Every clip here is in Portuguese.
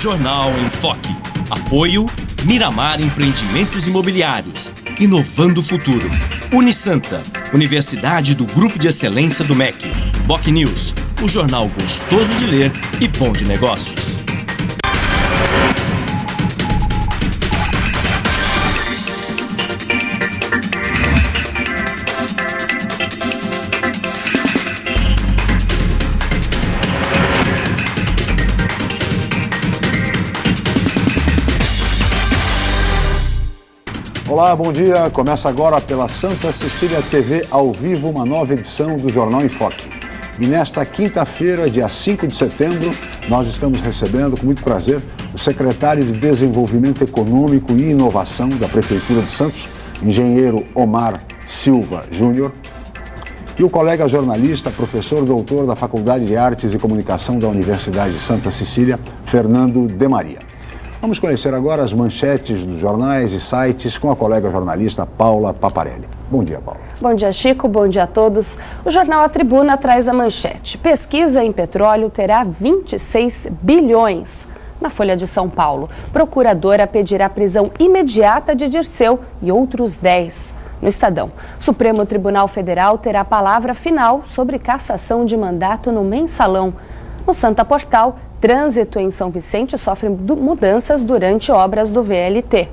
Jornal em Foque. Apoio Miramar Empreendimentos Imobiliários. Inovando o futuro. Unisanta, Universidade do Grupo de Excelência do MEC. Boc News, o jornal gostoso de ler e bom de negócios. Olá, bom dia. Começa agora pela Santa Cecília TV, ao vivo, uma nova edição do Jornal em Foque. E nesta quinta-feira, dia 5 de setembro, nós estamos recebendo, com muito prazer, o secretário de Desenvolvimento Econômico e Inovação da Prefeitura de Santos, engenheiro Omar Silva Júnior, e o colega jornalista, professor doutor da Faculdade de Artes e Comunicação da Universidade de Santa Cecília, Fernando de Maria. Vamos conhecer agora as manchetes dos jornais e sites com a colega jornalista Paula Paparelli. Bom dia, Paula. Bom dia, Chico. Bom dia a todos. O jornal A Tribuna traz a manchete. Pesquisa em petróleo terá 26 bilhões. Na Folha de São Paulo, procuradora pedirá prisão imediata de Dirceu e outros 10. No Estadão, Supremo Tribunal Federal terá palavra final sobre cassação de mandato no Mensalão. No Santa Portal, trânsito em São Vicente sofre mudanças durante obras do VLT.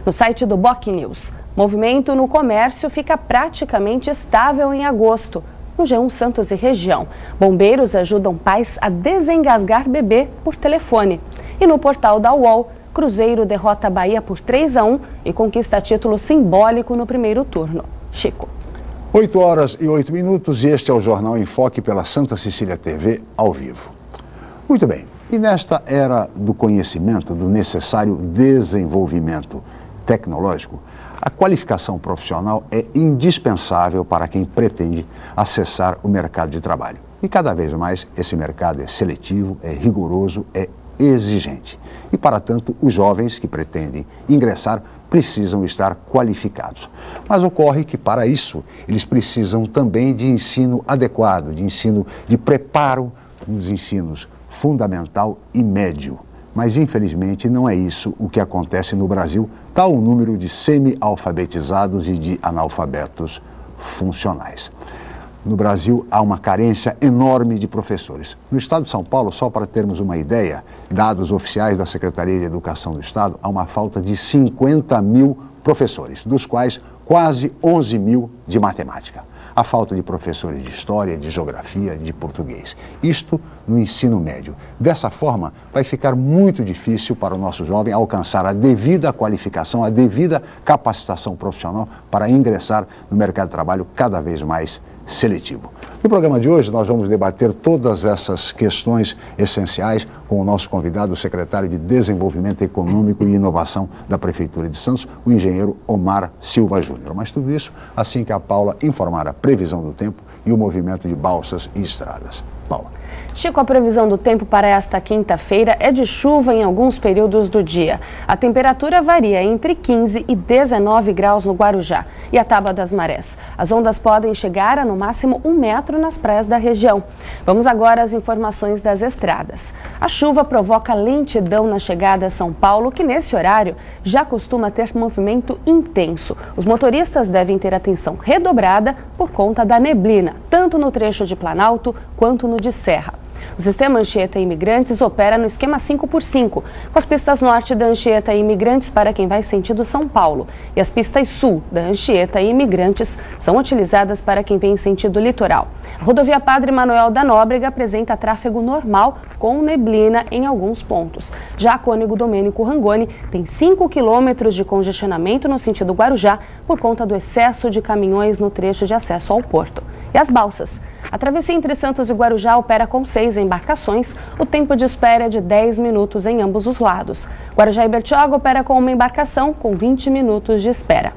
No site do Boc News, movimento no comércio fica praticamente estável em agosto. No G1 Santos e região, bombeiros ajudam pais a desengasgar bebê por telefone. E no portal da UOL, Cruzeiro derrota a Bahia por 3-1 e conquista título simbólico no primeiro turno. Chico. 8 horas e 8 minutos e este é o Jornal em Foque pela Santa Cecília TV, ao vivo. Muito bem, e nesta era do conhecimento, do necessário desenvolvimento tecnológico, a qualificação profissional é indispensável para quem pretende acessar o mercado de trabalho. E cada vez mais esse mercado é seletivo, é rigoroso, é exigente. E para tanto, os jovens que pretendem ingressar precisam estar qualificados. Mas ocorre que para isso eles precisam também de ensino adequado, de ensino de preparo nos ensinos fundamental e médio. Mas, infelizmente, não é isso o que acontece no Brasil, tal o número de semi-alfabetizados e de analfabetos funcionais. No Brasil, há uma carência enorme de professores. No estado de São Paulo, só para termos uma ideia, dados oficiais da Secretaria de Educação do Estado, há uma falta de 50 mil professores, dos quais quase 11 mil de matemática. A falta de professores de história, de geografia, de português. Isto no ensino médio. Dessa forma, vai ficar muito difícil para o nosso jovem alcançar a devida qualificação, a devida capacitação profissional para ingressar no mercado de trabalho cada vez mais seletivo. No programa de hoje, nós vamos debater todas essas questões essenciais com o nosso convidado, o secretário de Desenvolvimento Econômico e Inovação da Prefeitura de Santos, o engenheiro Omar Silva Júnior. Mas tudo isso assim que a Paula informar a previsão do tempo e o movimento de balsas e estradas. Paula. Chico, a previsão do tempo para esta quinta-feira é de chuva em alguns períodos do dia. A temperatura varia entre 15 e 19 graus no Guarujá e a Tábua das Marés. As ondas podem chegar a no máximo 1 metro nas praias da região. Vamos agora às informações das estradas. A chuva provoca lentidão na chegada a São Paulo, que nesse horário já costuma ter movimento intenso. Os motoristas devem ter atenção redobrada por conta da neblina, tanto no trecho de Planalto quanto no de Serra. O sistema Anchieta Imigrantes opera no esquema 5x5, com as pistas norte da Anchieta Imigrantes para quem vai sentido São Paulo e as pistas sul da Anchieta Imigrantes são utilizadas para quem vem em sentido litoral. A rodovia Padre Manuel da Nóbrega apresenta tráfego normal com neblina em alguns pontos. Já a Cônego Domênico Rangoni tem 5 quilômetros de congestionamento no sentido Guarujá por conta do excesso de caminhões no trecho de acesso ao porto. E as balsas. A travessia entre Santos e Guarujá opera com 6 embarcações. O tempo de espera é de 10 minutos em ambos os lados. Guarujá e Bertioga opera com uma embarcação com 20 minutos de espera.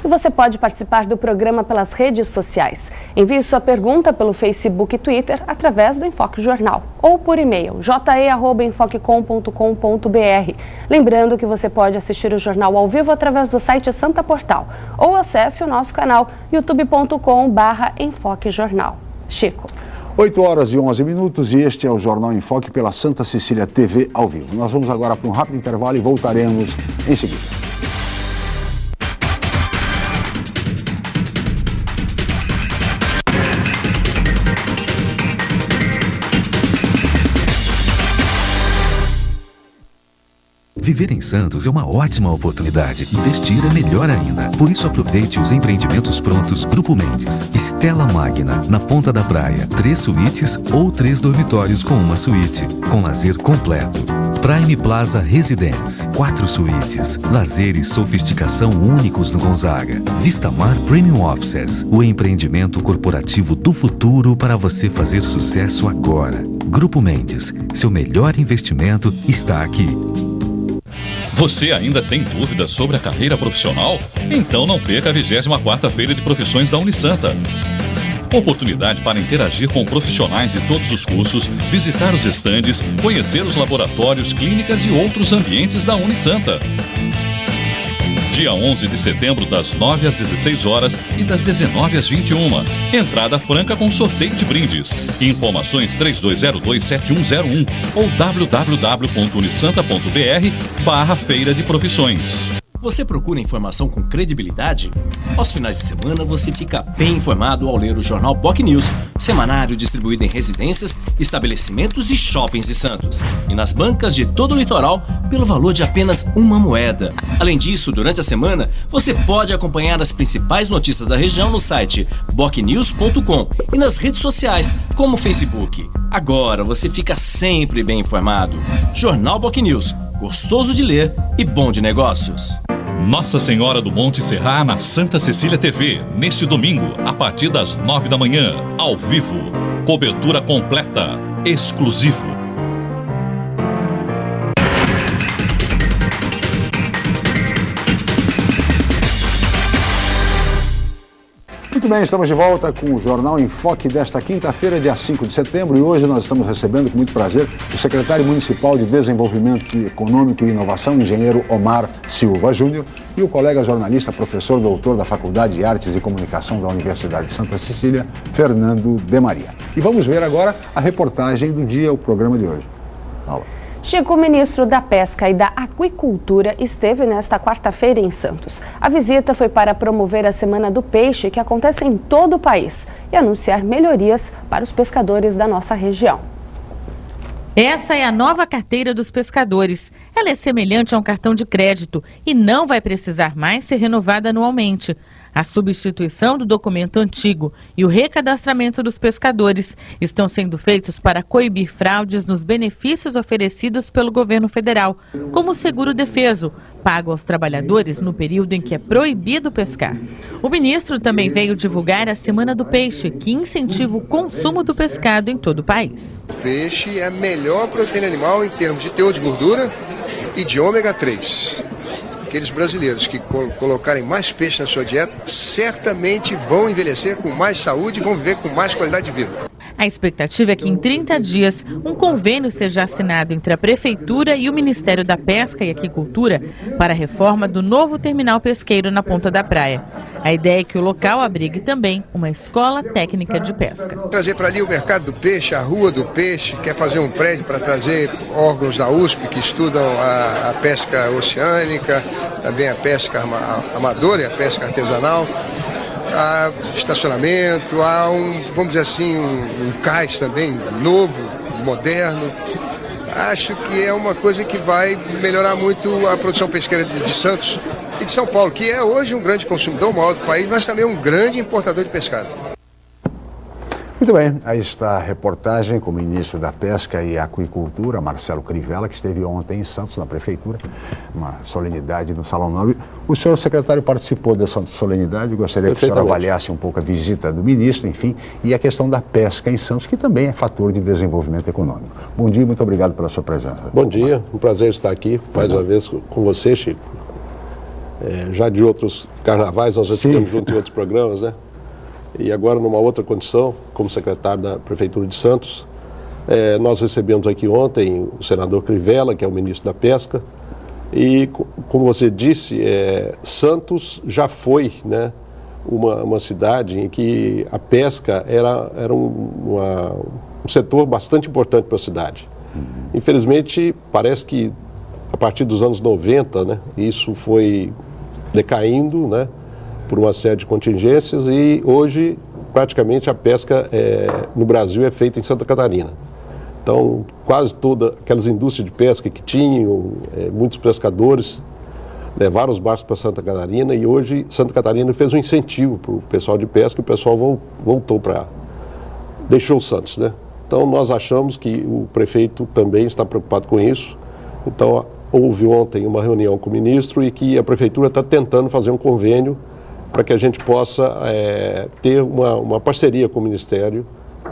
E você pode participar do programa pelas redes sociais. Envie sua pergunta pelo Facebook e Twitter através do Enfoque Jornal ou por e-mail je@enfoquecom.com.br. Lembrando que você pode assistir o jornal ao vivo através do site Santa Portal ou acesse o nosso canal youtube.com/enfoquejornal. Chico. 8 horas e 11 minutos e este é o Jornal em Foque pela Santa Cecília TV ao vivo. Nós vamos agora para um rápido intervalo e voltaremos em seguida. Viver em Santos é uma ótima oportunidade. Investir é melhor ainda. Por isso aproveite os empreendimentos prontos Grupo Mendes. Stella Magna, na Ponta da Praia. 3 suítes ou 3 dormitórios com uma suíte. Com lazer completo. Prime Plaza Residence. 4 suítes. Lazer e sofisticação únicos no Gonzaga. Vistamar Premium Offices. O empreendimento corporativo do futuro para você fazer sucesso agora. Grupo Mendes. Seu melhor investimento está aqui. Você ainda tem dúvidas sobre a carreira profissional? Então não perca a 24ª Feira de Profissões da Unisanta. Oportunidade para interagir com profissionais de todos os cursos, visitar os estandes, conhecer os laboratórios, clínicas e outros ambientes da Unisanta. Dia 11 de setembro, das 9 às 16 horas e das 19 às 21. Entrada franca com sorteio de brindes. Informações 3202-7101 ou www.unisanta.br/Feira de Profissões. Você procura informação com credibilidade? Aos finais de semana você fica bem informado ao ler o jornal BOC News, semanário distribuído em residências, estabelecimentos e shoppings de Santos. E nas bancas de todo o litoral, pelo valor de apenas uma moeda. Além disso, durante a semana, você pode acompanhar as principais notícias da região no site bocnews.com e nas redes sociais, como o Facebook. Agora você fica sempre bem informado. Jornal BOC News, gostoso de ler e bom de negócios. Nossa Senhora do Monte Serra na Santa Cecília TV, neste domingo, a partir das 9 da manhã, ao vivo. Cobertura completa, exclusivo. Muito bem, estamos de volta com o Jornal em Foque desta quinta-feira, dia 5 de setembro, e hoje nós estamos recebendo com muito prazer o secretário municipal de Desenvolvimento Econômico e Inovação, engenheiro Omar Silva Júnior, e o colega jornalista, professor doutor da Faculdade de Artes e Comunicação da Universidade de Santa Cecília, Fernando de Maria. E vamos ver agora a reportagem do dia, o programa de hoje. Aula. Chico, o ministro da Pesca e da Aquicultura, esteve nesta quarta-feira em Santos. A visita foi para promover a Semana do Peixe, que acontece em todo o país, e anunciar melhorias para os pescadores da nossa região. Essa é a nova carteira dos pescadores. Ela é semelhante a um cartão de crédito e não vai precisar mais ser renovada anualmente. A substituição do documento antigo e o recadastramento dos pescadores estão sendo feitos para coibir fraudes nos benefícios oferecidos pelo governo federal, como o seguro-defeso, pago aos trabalhadores no período em que é proibido pescar. O ministro também veio divulgar a Semana do Peixe, que incentiva o consumo do pescado em todo o país. O peixe é a melhor proteína animal em termos de teor de gordura e de ômega 3. Aqueles brasileiros que colocarem mais peixe na sua dieta certamente vão envelhecer com mais saúde e vão viver com mais qualidade de vida. A expectativa é que em 30 dias um convênio seja assinado entre a Prefeitura e o Ministério da Pesca e Aquicultura para a reforma do novo terminal pesqueiro na Ponta da Praia. A ideia é que o local abrigue também uma escola técnica de pesca. Trazer para ali o mercado do peixe, a rua do peixe, quer fazer um prédio para trazer órgãos da USP que estudam a pesca oceânica, também a pesca amadora e a pesca artesanal. Há estacionamento, há vamos dizer assim, um cais também novo, moderno. Acho que é uma coisa que vai melhorar muito a produção pesqueira de Santos e de São Paulo, que é hoje um grande consumidor, o maior do país, mas também um grande importador de pescado. Muito bem, aí está a reportagem com o ministro da Pesca e Aquicultura, Marcelo Crivella, que esteve ontem em Santos, na Prefeitura, uma solenidade no Salão Nobre. O senhor secretário participou dessa solenidade, gostaria que o senhor avaliasse um pouco a visita do ministro, enfim, e a questão da pesca em Santos, que também é fator de desenvolvimento econômico. Bom dia e muito obrigado pela sua presença. Bom dia, um prazer estar aqui mais uma vez com você, Chico. Já de outros carnavais nós já estivemos juntos em outros programas, né? E agora, numa outra condição, como secretário da Prefeitura de Santos, nós recebemos aqui ontem o senador Crivella, que é o ministro da Pesca, e, como você disse, Santos já foi, né, uma cidade em que a pesca era um setor bastante importante para a cidade. Infelizmente, parece que a partir dos anos 90, né, isso foi decaindo, né, por uma série de contingências, e hoje praticamente a pesca no Brasil é feita em Santa Catarina. Então, quase todas aquelas indústrias de pesca que tinham, muitos pescadores levaram os barcos para Santa Catarina, e hoje Santa Catarina fez um incentivo para o pessoal de pesca, e o pessoal voltou deixou Santos, né? Então, nós achamos que o prefeito também está preocupado com isso. Então, houve ontem uma reunião com o ministro e que a prefeitura está tentando fazer um convênio para que a gente possa ter uma parceria com o Ministério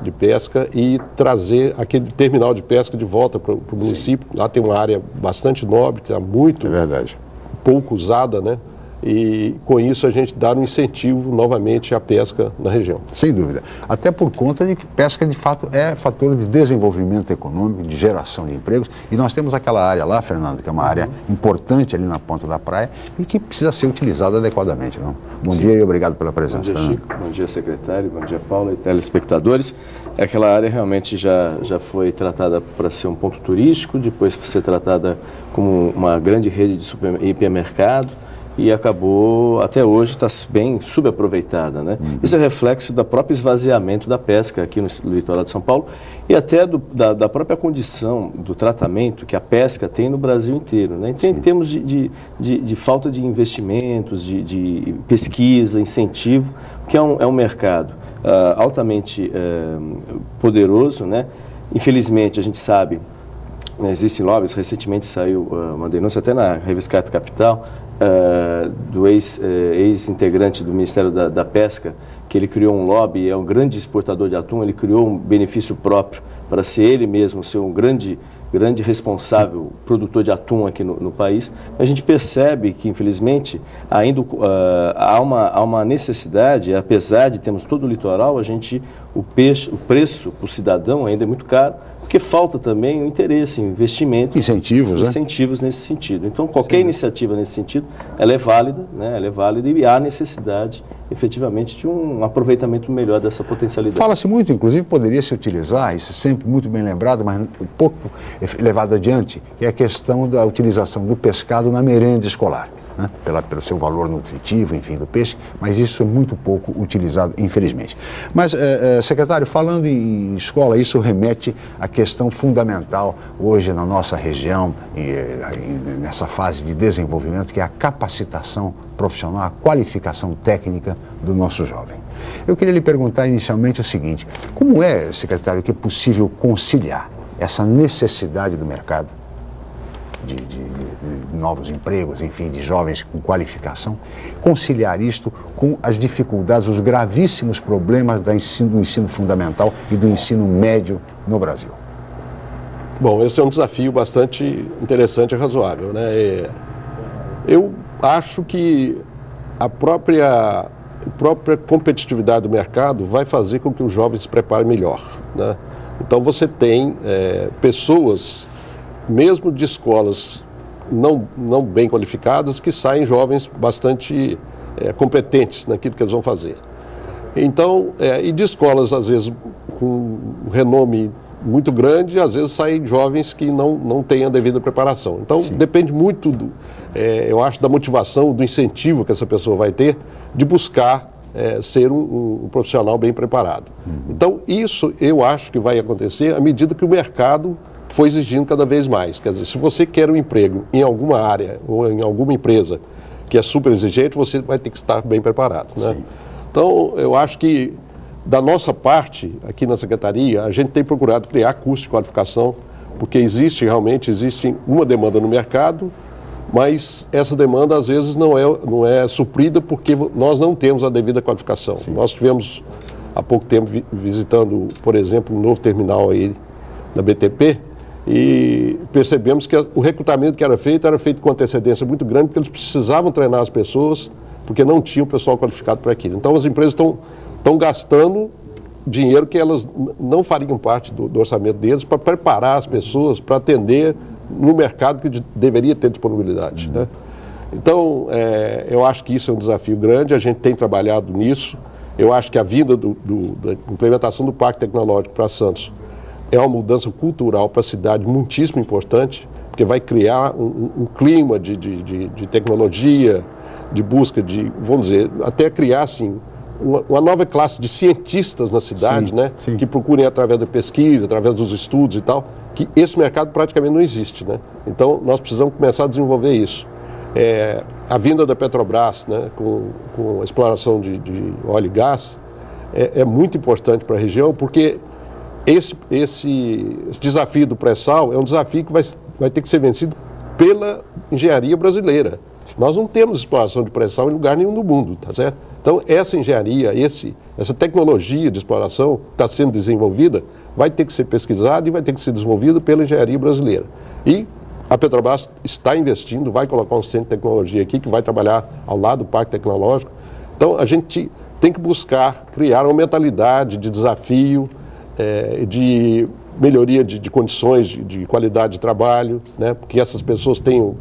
de Pesca e trazer aquele terminal de pesca de volta para o município. Lá tem uma área bastante nobre, que está muito pouco usada, né? E com isso a gente dá um incentivo novamente à pesca na região. Sem dúvida. Até por conta de que pesca de fato é fator de desenvolvimento econômico, de geração de empregos. E nós temos aquela área lá, Fernando, que é uma área importante ali na ponta da praia e que precisa ser utilizada adequadamente, não? Bom dia e obrigado pela presença. Bom dia, Chico. Bom dia, secretário. Bom dia, Paulo e telespectadores. Aquela área realmente já foi tratada para ser um ponto turístico, depois para ser tratada como uma grande rede de hipermercado, e acabou, até hoje, está bem subaproveitada, né? Isso é reflexo do próprio esvaziamento da pesca aqui no litoral de São Paulo e até da própria condição do tratamento que a pesca tem no Brasil inteiro, né? Então, em termos de falta de investimentos, de pesquisa, incentivo, que é um mercado altamente poderoso, né? Infelizmente, a gente sabe, existem lobbies. Recentemente saiu uma denúncia até na revista Carta Capital, do ex-integrante do Ministério da Pesca, que ele criou um lobby, é um grande exportador de atum, ele criou um benefício próprio para ser ele mesmo, ser um grande responsável produtor de atum aqui no país. A gente percebe que, infelizmente, ainda há uma necessidade, apesar de termos todo o litoral, o preço para o cidadão ainda é muito caro, porque falta também o interesse, investimento, incentivos nesse sentido. Então, qualquer iniciativa nesse sentido, ela é válida, né? Ela é válida, e há necessidade, efetivamente, de um aproveitamento melhor dessa potencialidade. Fala-se muito, inclusive, poderia se utilizar, isso é sempre muito bem lembrado, mas um pouco levado adiante, que é a questão da utilização do pescado na merenda escolar, né? Pelo seu valor nutritivo, enfim, do peixe, mas isso é muito pouco utilizado, infelizmente. Mas, secretário, falando em escola, isso remete à questão fundamental hoje na nossa região, nessa fase de desenvolvimento, que é a capacitação profissional, a qualificação técnica do nosso jovem. Eu queria lhe perguntar inicialmente o seguinte: como é, secretário, que é possível conciliar essa necessidade do mercado de novos empregos, enfim, de jovens com qualificação, conciliar isto com as dificuldades, os gravíssimos problemas do ensino fundamental e do ensino médio no Brasil? Bom, esse é um desafio bastante interessante e razoável, né? Eu acho que a própria competitividade do mercado vai fazer com que os jovens se preparem melhor, né? Então você tem pessoas, mesmo de escolas não bem qualificadas, que saem jovens bastante competentes naquilo que eles vão fazer. Então, e de escolas, às vezes, com um renome muito grande, às vezes saem jovens que não têm a devida preparação. Então, depende muito, eu acho, da motivação, do incentivo que essa pessoa vai ter de buscar ser um profissional bem preparado. Então, isso eu acho que vai acontecer à medida que o mercado foi exigindo cada vez mais. Quer dizer, se você quer um emprego em alguma área ou em alguma empresa que é super exigente, você vai ter que estar bem preparado, né? Então, eu acho que, da nossa parte, aqui na Secretaria, a gente tem procurado criar cursos de qualificação, porque existe uma demanda no mercado, mas essa demanda, às vezes, não é suprida porque nós não temos a devida qualificação. Nós tivemos, há pouco tempo, visitando, por exemplo, um novo terminal aí da BTP, e percebemos que o recrutamento que era feito com antecedência muito grande, porque eles precisavam treinar as pessoas, porque não tinham pessoal qualificado para aquilo. Então, as empresas estão gastando dinheiro que elas não fariam parte do orçamento deles para preparar as pessoas para atender no mercado que deveria ter disponibilidade, né? Então, eu acho que isso é um desafio grande, a gente tem trabalhado nisso. Eu acho que a vinda da implementação do Parque Tecnológico para Santos é uma mudança cultural para a cidade muitíssimo importante, porque vai criar um clima de tecnologia, de busca de, vamos dizer, até criar assim, uma nova classe de cientistas na cidade, sim, né? Sim. Que procurem através da pesquisa, através dos estudos e tal, que esse mercado praticamente não existe, né? Então, nós precisamos começar a desenvolver isso. A vinda da Petrobras, né, com a exploração de óleo e gás, é muito importante para a região, porque esse desafio do pré-sal é um desafio que vai ter que ser vencido pela engenharia brasileira. Nós não temos exploração de pré-sal em lugar nenhum do mundo, tá certo? Então, essa engenharia, essa tecnologia de exploração que está sendo desenvolvida, vai ter que ser pesquisada e vai ter que ser desenvolvida pela engenharia brasileira. E a Petrobras está investindo, vai colocar um centro de tecnologia aqui que vai trabalhar ao lado do Parque Tecnológico. Então, a gente tem que buscar criar uma mentalidade de desafio, de melhoria de condições de qualidade de trabalho, né? Porque essas pessoas tenham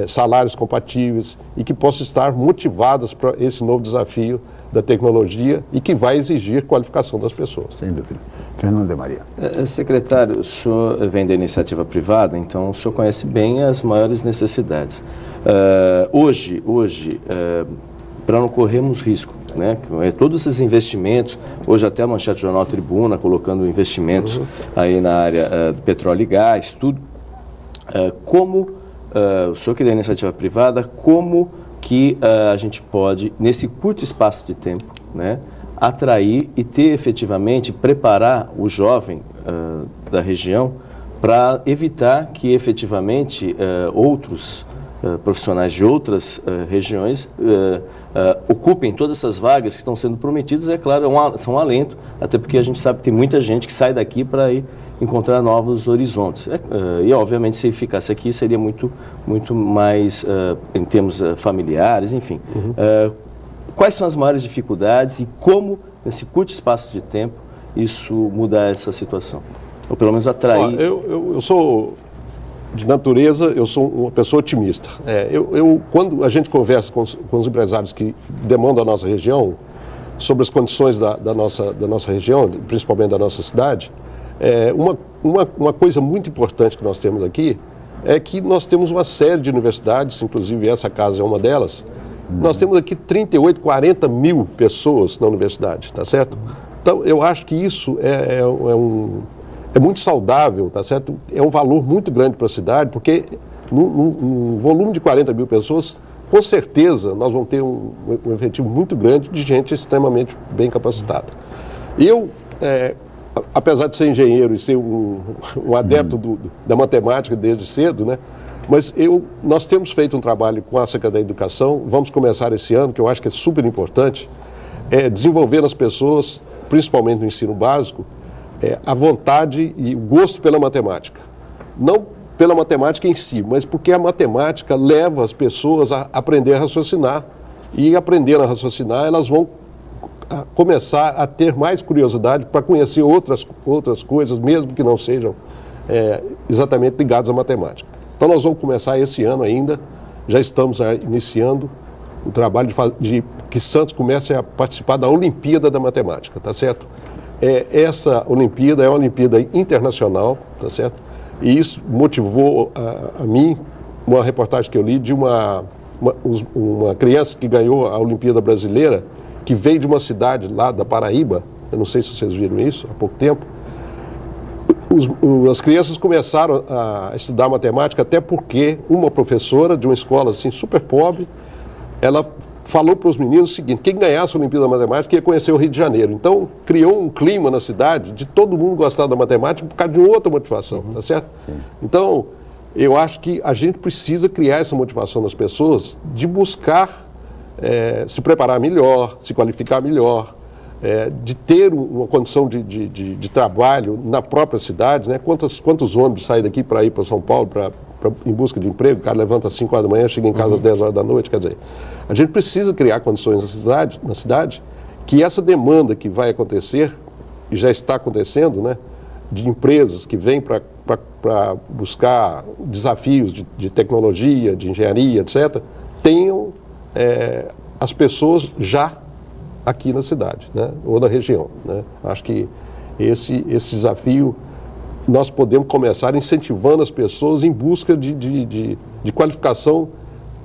salários compatíveis e que possam estar motivadas para esse novo desafio da tecnologia e que vai exigir qualificação das pessoas. Sem dúvida. Fernando de Maria. Secretário, o senhor vem da iniciativa privada, então o senhor conhece bem as maiores necessidades. Hoje, para não corrermos risco, né? Todos esses investimentos, hoje até a manchete do Jornal Tribuna colocando investimentos aí na área do petróleo e gás, tudo. O senhor que é da iniciativa privada, como que a gente pode, nesse curto espaço de tempo, né, atrair e ter efetivamente, preparar o jovem da região para evitar que efetivamente outros profissionais de outras regiões ocupem todas essas vagas que estão sendo prometidas, é claro, são um alento, até porque a gente sabe que tem muita gente que sai daqui para ir encontrar novos horizontes. E, obviamente, se ficasse aqui, seria muito mais, em termos familiares, enfim. Quais são as maiores dificuldades e como, nesse curto espaço de tempo, isso mudar essa situação? Ou, pelo menos, atrair... Eu sou, de natureza, eu sou uma pessoa otimista. Quando a gente conversa com os empresários que demandam a nossa região, sobre as condições da nossa região, principalmente da nossa cidade, uma coisa muito importante que nós temos aqui é que nós temos uma série de universidades, inclusive essa casa é uma delas. Nós temos aqui 38, 40 mil pessoas na universidade, tá certo? Então, eu acho que isso é muito saudável, tá certo? É um valor muito grande para a cidade, porque num volume de 40 mil pessoas, com certeza nós vamos ter um efetivo muito grande de gente extremamente bem capacitada. Apesar de ser engenheiro e ser um adepto da matemática desde cedo, né? Mas nós temos feito um trabalho com a Secretaria da Educação, vamos começar esse ano, que eu acho que é super importante, desenvolver nas pessoas, principalmente no ensino básico, a vontade e o gosto pela matemática. Não pela matemática em si, mas porque a matemática leva as pessoas a aprender a raciocinar. E aprendendo a raciocinar, elas vão começar a ter mais curiosidade para conhecer outras coisas, mesmo que não sejam exatamente ligadas à matemática. Então, nós vamos começar esse ano ainda, já estamos iniciando o trabalho de que Santos comece a participar da Olimpíada da Matemática, tá certo? Essa Olimpíada é uma Olimpíada internacional, tá certo? E isso motivou a mim, uma reportagem que eu li de uma criança que ganhou a Olimpíada Brasileira, que veio de uma cidade lá da Paraíba, eu não sei se vocês viram isso, há pouco tempo. As crianças começaram a estudar matemática até porque uma professora de uma escola assim super pobre, ela falou para os meninos o seguinte: quem ganhasse a Olimpíada da Matemática ia conhecer o Rio de Janeiro. Então, criou um clima na cidade de todo mundo gostar da matemática por causa de outra motivação, tá certo? Então, eu acho que a gente precisa criar essa motivação nas pessoas de buscar se preparar melhor, se qualificar melhor, de ter uma condição de trabalho na própria cidade, né? Quantos ônibus saem daqui para ir para São Paulo em busca de emprego? O cara levanta às 5 horas da manhã, chega em casa às 10 horas da noite. Quer dizer, a gente precisa criar condições na cidade que essa demanda que vai acontecer, e já está acontecendo, né? De empresas que vêm para buscar desafios de tecnologia, de engenharia, etc., tem as pessoas já aqui na cidade, né? Ou na região, né? Acho que esse desafio nós podemos começar incentivando as pessoas em busca de qualificação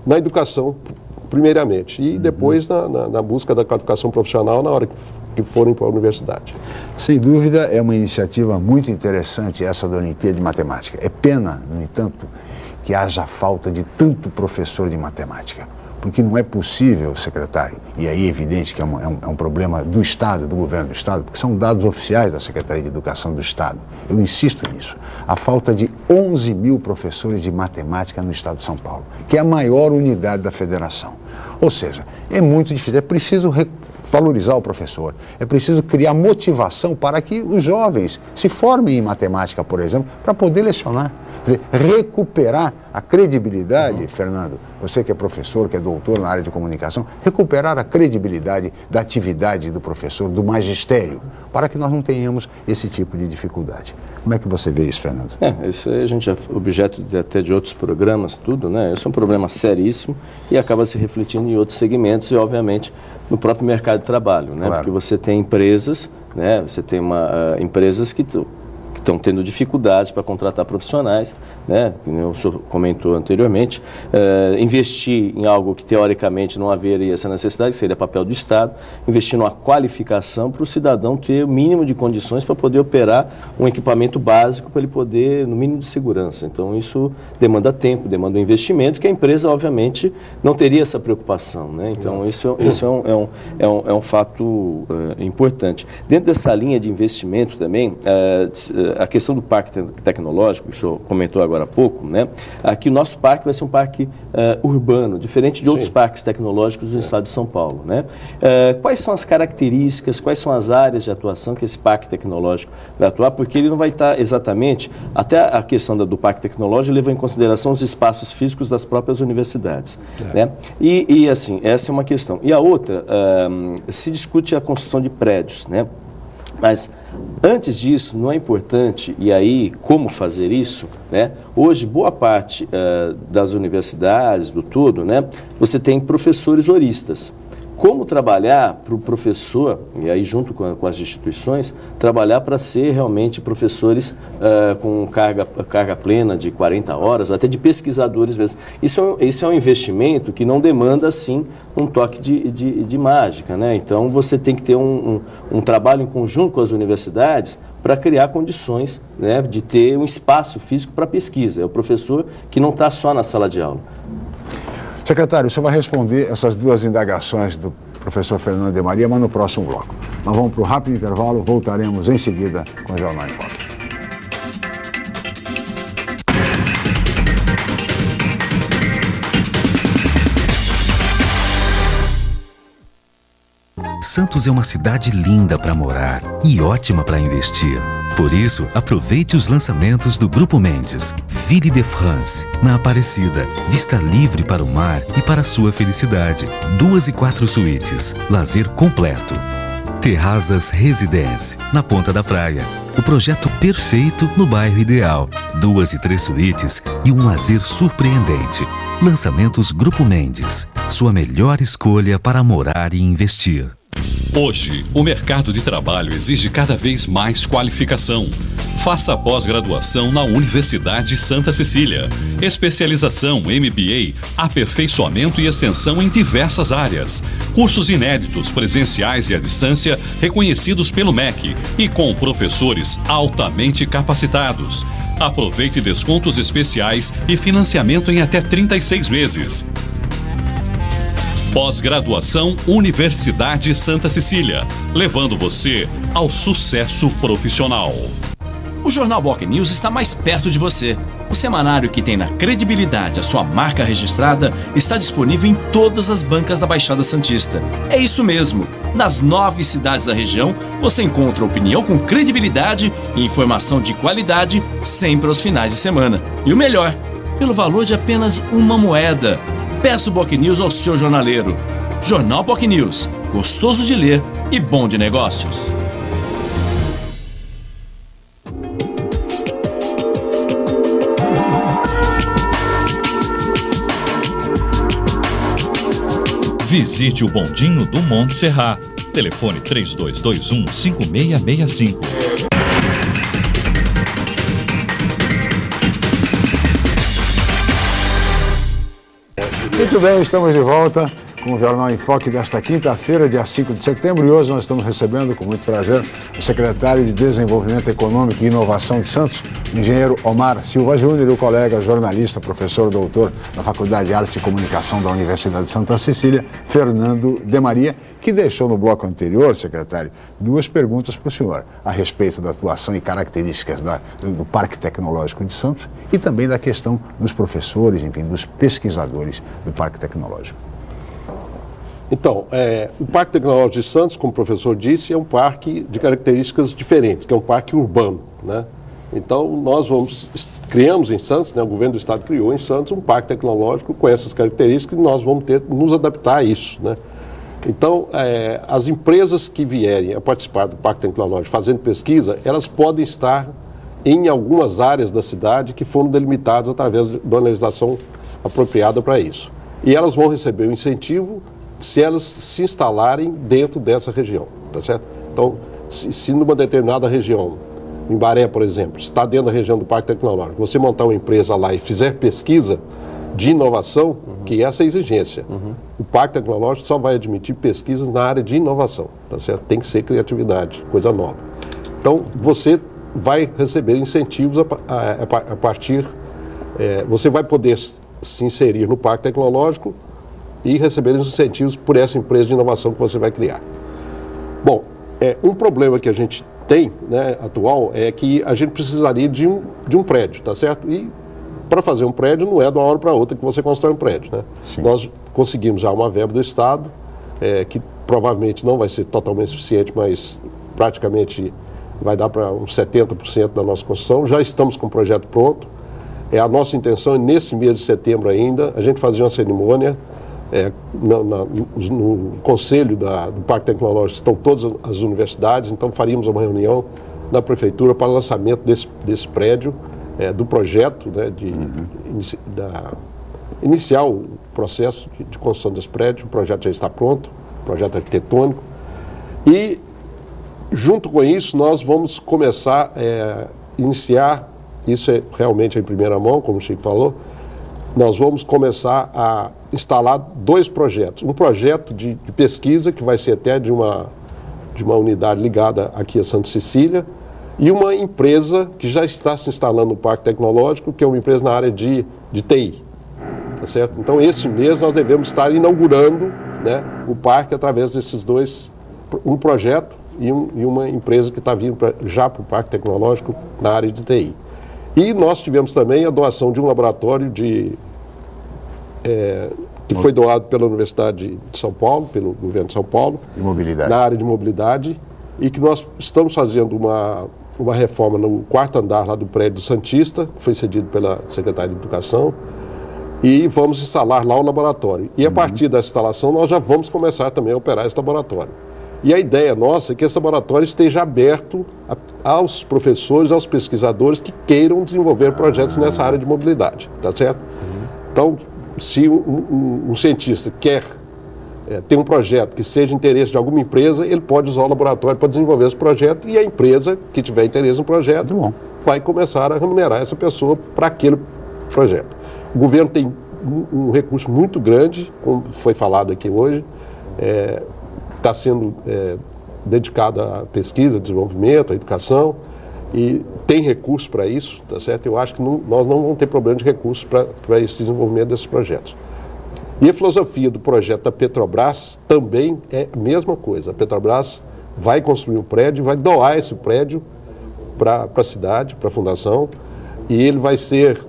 na educação, primeiramente, e depois na busca da qualificação profissional na hora que forem para a universidade. Sem dúvida, é uma iniciativa muito interessante essa da Olimpíada de Matemática. É pena, no entanto, que haja falta de tanto professor de matemática, porque não é possível, secretário, e aí é evidente que é um problema do Estado, do governo do Estado, porque são dados oficiais da Secretaria de Educação do Estado. Eu insisto nisso. A falta de 11 mil professores de matemática no Estado de São Paulo, que é a maior unidade da federação. Ou seja, é muito difícil, é preciso valorizar o professor, é preciso criar motivação para que os jovens se formem em matemática, por exemplo, para poder lecionar. Quer dizer, recuperar a credibilidade, Fernando, você que é professor, que é doutor na área de comunicação, recuperar a credibilidade da atividade do professor, do magistério, para que nós não tenhamos esse tipo de dificuldade. Como é que você vê isso, Fernando? Isso aí a gente é objeto até de outros programas, tudo, né? Esse é um problema seríssimo e acaba se refletindo em outros segmentos e, obviamente, no próprio mercado de trabalho, né? Claro. Porque você tem empresas, né? Você tem empresas que estão tendo dificuldades para contratar profissionais, né? Como o senhor comentou anteriormente, investir em algo que teoricamente não haveria essa necessidade, que seria papel do Estado, investir numa qualificação para o cidadão ter o mínimo de condições para poder operar um equipamento básico para ele poder, no mínimo de segurança. Então isso demanda tempo, demanda um investimento que a empresa obviamente não teria essa preocupação, né? Então isso é um fato importante. Dentro dessa linha de investimento também, a questão do parque tecnológico, que o senhor comentou agora há pouco, né? Aqui o nosso parque vai ser um parque urbano, diferente de outros parques tecnológicos do estado de São Paulo, né? Quais são as características, quais são as áreas de atuação que esse parque tecnológico vai atuar? Porque ele não vai estar exatamente, até a questão do parque tecnológico leva em consideração os espaços físicos das próprias universidades, né? E assim, essa é uma questão. E a outra, se discute a construção de prédios, né? Mas antes disso, não é importante, e aí como fazer isso, né? Hoje, boa parte das universidades, do todo, né? Você tem professores horistas. Como trabalhar para o professor, e aí junto com as instituições, trabalhar para ser realmente professores com carga plena de 40 horas, até de pesquisadores mesmo. Isso é um investimento que não demanda, assim, um toque de mágica, né? Então, você tem que ter um trabalho em conjunto com as universidades para criar condições, né, de ter um espaço físico para pesquisa. É o professor que não está só na sala de aula. Secretário, o senhor vai responder essas duas indagações do professor Fernando de Maria, mas no próximo bloco. Nós vamos para o rápido intervalo, voltaremos em seguida com o Jornal em Foque. Santos é uma cidade linda para morar e ótima para investir. Por isso, aproveite os lançamentos do Grupo Mendes. Ville de France, na Aparecida. Vista livre para o mar e para a sua felicidade. 2 e 4 suítes. Lazer completo. Terrazas Residence, na Ponta da Praia. O projeto perfeito no bairro ideal. 2 e 3 suítes e um lazer surpreendente. Lançamentos Grupo Mendes. Sua melhor escolha para morar e investir. Hoje, o mercado de trabalho exige cada vez mais qualificação. Faça a pós-graduação na Universidade Santa Cecília. Especialização, MBA, aperfeiçoamento e extensão em diversas áreas. Cursos inéditos, presenciais e à distância, reconhecidos pelo MEC e com professores altamente capacitados. Aproveite descontos especiais e financiamento em até 36 meses. Pós-graduação Universidade Santa Cecília, levando você ao sucesso profissional. O Jornal Boc News está mais perto de você. O semanário que tem na credibilidade a sua marca registrada está disponível em todas as bancas da Baixada Santista. É isso mesmo. Nas 9 cidades da região, você encontra opinião com credibilidade e informação de qualidade sempre aos finais de semana. E o melhor, pelo valor de apenas uma moeda. Peça o Boc News ao seu jornaleiro. Jornal Boc News, gostoso de ler e bom de negócios. Visite o Bondinho do Monte Serrat. Telefone 3221-5665. Muito bem, estamos de volta com o Jornal em Foque desta quinta-feira, dia 5 de setembro, e hoje nós estamos recebendo, com muito prazer, o secretário de Desenvolvimento Econômico e Inovação de Santos, o engenheiro Omar Silva Júnior, e o colega jornalista, professor doutor da Faculdade de Artes e Comunicação da Universidade de Santa Cecília, Fernando de Maria, que deixou no bloco anterior, secretário, duas perguntas para o senhor a respeito da atuação e características do Parque Tecnológico de Santos e também da questão dos professores, enfim, dos pesquisadores do Parque Tecnológico. Então, o Parque Tecnológico de Santos, como o professor disse, é um parque de características diferentes, que é um parque urbano, né? Então, nós criamos em Santos, né, o governo do estado criou em Santos um parque tecnológico com essas características e nós vamos ter que nos adaptar a isso, né? Então, as empresas que vierem a participar do Parque Tecnológico fazendo pesquisa, elas podem estar em algumas áreas da cidade que foram delimitadas através de uma legislação apropriada para isso. E elas vão receber o incentivo se elas se instalarem dentro dessa região, tá certo? Então, se numa determinada região, em Baré, por exemplo, está dentro da região do Parque Tecnológico, você montar uma empresa lá e fizer pesquisa de inovação, que essa é a exigência. O Parque Tecnológico só vai admitir pesquisas na área de inovação, tá certo? Tem que ser criatividade, coisa nova. Então, você vai receber incentivos a partir... você vai poder se inserir no Parque Tecnológico e receber os incentivos por essa empresa de inovação que você vai criar. Bom, um problema que a gente tem, né, atual, é que a gente precisaria de um prédio, tá certo? E para fazer um prédio não é de uma hora para outra que você constrói um prédio, né? Nós conseguimos já uma verba do Estado, que provavelmente não vai ser totalmente suficiente, mas praticamente vai dar para uns 70% da nossa construção. Já estamos com o projeto pronto. A nossa intenção é, nesse mês de setembro ainda, a gente fazer uma cerimônia. No conselho do Parque Tecnológico estão todas as universidades, então faríamos uma reunião na prefeitura para o lançamento desse prédio, do projeto, né, iniciar o processo de construção desse prédio. O projeto já está pronto, projeto arquitetônico, e junto com isso nós vamos começar a iniciar, isso é realmente em primeira mão, como o Chico falou, nós vamos começar a instalar dois projetos. Um projeto de pesquisa, que vai ser até de uma unidade ligada aqui a Santa Cecília, e uma empresa que já está se instalando no Parque Tecnológico, que é uma empresa na área de TI. Tá certo? Então, esse mês nós devemos estar inaugurando, né, o parque através desses dois, um projeto e uma empresa que está vindo já para o Parque Tecnológico na área de TI. E nós tivemos também a doação de um laboratório que foi doado pela Universidade de São Paulo, pelo governo de São Paulo, na área de mobilidade, e que nós estamos fazendo uma reforma no quarto andar lá do prédio do Santista, que foi cedido pela Secretaria de Educação, e vamos instalar lá o laboratório. E a partir dessa instalação nós já vamos começar também a operar esse laboratório. E a ideia nossa é que esse laboratório esteja aberto aos professores, aos pesquisadores que queiram desenvolver projetos nessa área de mobilidade, tá certo? Então, se um cientista quer ter um projeto que seja de interesse de alguma empresa, ele pode usar o laboratório para desenvolver esse projeto, e a empresa que tiver interesse no projeto vai começar a remunerar essa pessoa para aquele projeto. O governo tem um recurso muito grande, como foi falado aqui hoje, está sendo dedicado à pesquisa, desenvolvimento, à educação, e tem recursos para isso, tá certo? Eu acho que nós não vamos ter problema de recursos para esse desenvolvimento desses projetos. E a filosofia do projeto da Petrobras também é a mesma coisa. A Petrobras vai construir um prédio, vai doar esse prédio para a cidade, para a fundação, e ele vai ser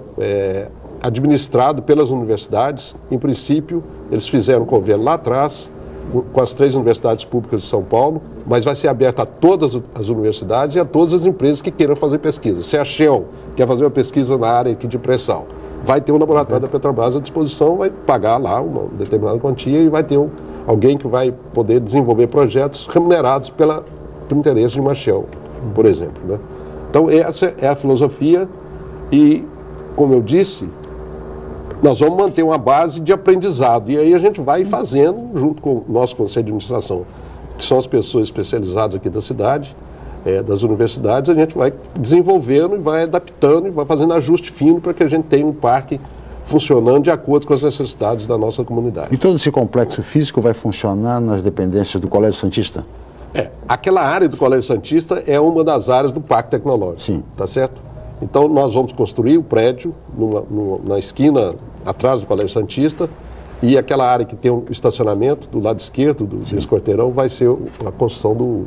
administrado pelas universidades. Em princípio, eles fizeram um convênio lá atrás com as 3 universidades públicas de São Paulo, mas vai ser aberto a todas as universidades e a todas as empresas que queiram fazer pesquisa. Se a Shell quer fazer uma pesquisa na área aqui de pré-sal, vai ter um laboratório da Petrobras à disposição, vai pagar lá uma determinada quantia e vai ter alguém que vai poder desenvolver projetos remunerados pelo interesse de uma Shell, por exemplo, né? Então, essa é a filosofia e, como eu disse, nós vamos manter uma base de aprendizado. E aí a gente vai fazendo, junto com o nosso Conselho de Administração, que são as pessoas especializadas aqui da cidade, das universidades, a gente vai desenvolvendo e vai adaptando e vai fazendo ajuste fino para que a gente tenha um parque funcionando de acordo com as necessidades da nossa comunidade. E todo esse complexo físico vai funcionar nas dependências do Colégio Santista? Aquela área do Colégio Santista é uma das áreas do Parque Tecnológico. Sim. Tá certo? Então nós vamos construir o prédio na esquina atrás do Colégio Santista, e aquela área que tem um estacionamento do lado esquerdo desse quarteirão vai ser a construção do